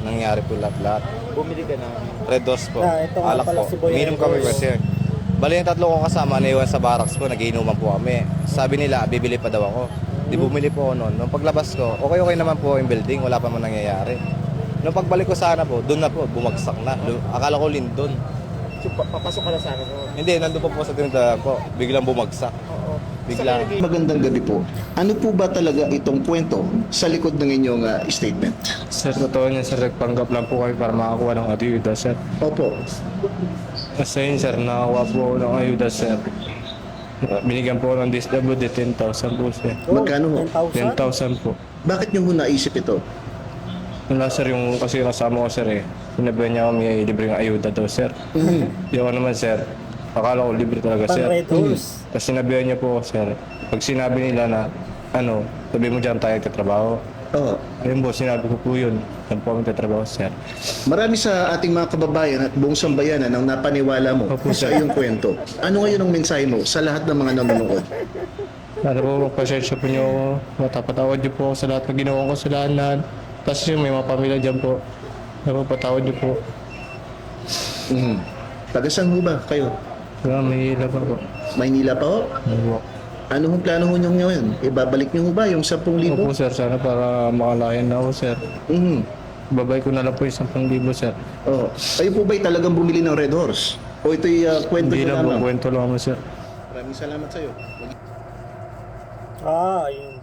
nangyari po lahat-lahat. Bumili ka na. Red Doors po. Ito nga Alak pala po. si Boy Uminom Red kami Doors. kasi. Bali yung tatlo kong kasama, naiwan sa barracks po, nagiinuman po kami. Sabi nila, bibili pa daw ako. Di bumili po ako noon. Nung paglabas ko, okay naman po yung building, wala pa man nangyayari. Nung pagbalik ko sana po, doon na po, bumagsak na. Akala ko Lindon. So, papasok ka na sana no? Hindi, nandun po sa tindahan ko. Biglang bumagsak. Oo. Bigla. Magandang gabi po. Ano po ba talaga itong kwento sa likod ng inyong statement? Sir, totoo niya, sir. Nagpanggap lang po kami para makakuha ng ayuda, sir. Opo. Basta yun, sir. Nakakuha po ako ng ayuda, sir. Binigyan po ako ng DSWD 10,000 po, sir. Magkano ho? 10,000? 10,000 po. Bakit nyo ho naisip ito? Wala, sir, yung kasi kasama ko, sir, eh. Sinabihan niya ako may libreng ayuda daw, sir. Di ako naman, sir. Akala ko libre talaga, Pang sir. Red Horse. Tapos sinabihan niya po ako, sir. Pag sinabi nila na, sabi mo dyan tayo tatrabaho. Oo. Ayun po, sinabi ko po yun. Saan po kami tatrabaho, sir. Marami sa ating mga kababayan at buong sambayanan ang napaniwala mo Opo, sa sir. iyong kwento. Ano ngayon ang mensahe mo sa lahat ng mga nanonood? Sana po magpasensya po niyo ako. Matapatawad niyo po ako sa lahat ng ginawa ko sa lahat. Tapos yung may mga pamilya dyan po. Sana po patawad niyo po. Taga saan ho ba kayo? Wala, may hila pa po. Maynila pa ho? Ano po? Ano hong plano ho nyo ngayon? Ibabalik nyo ho ba yung 10,000? Opo, sir. Sana para makalayan na ako, sir. Mhm. Babay ko na lang po yung 10,000, sir. Oo. Kayo po ba'y talagang bumili ng Red Horse? O ito'y kwento Hindi nyo lang po, lamang? kwento lang ako, sir. Maraming salamat sa'yo. Yung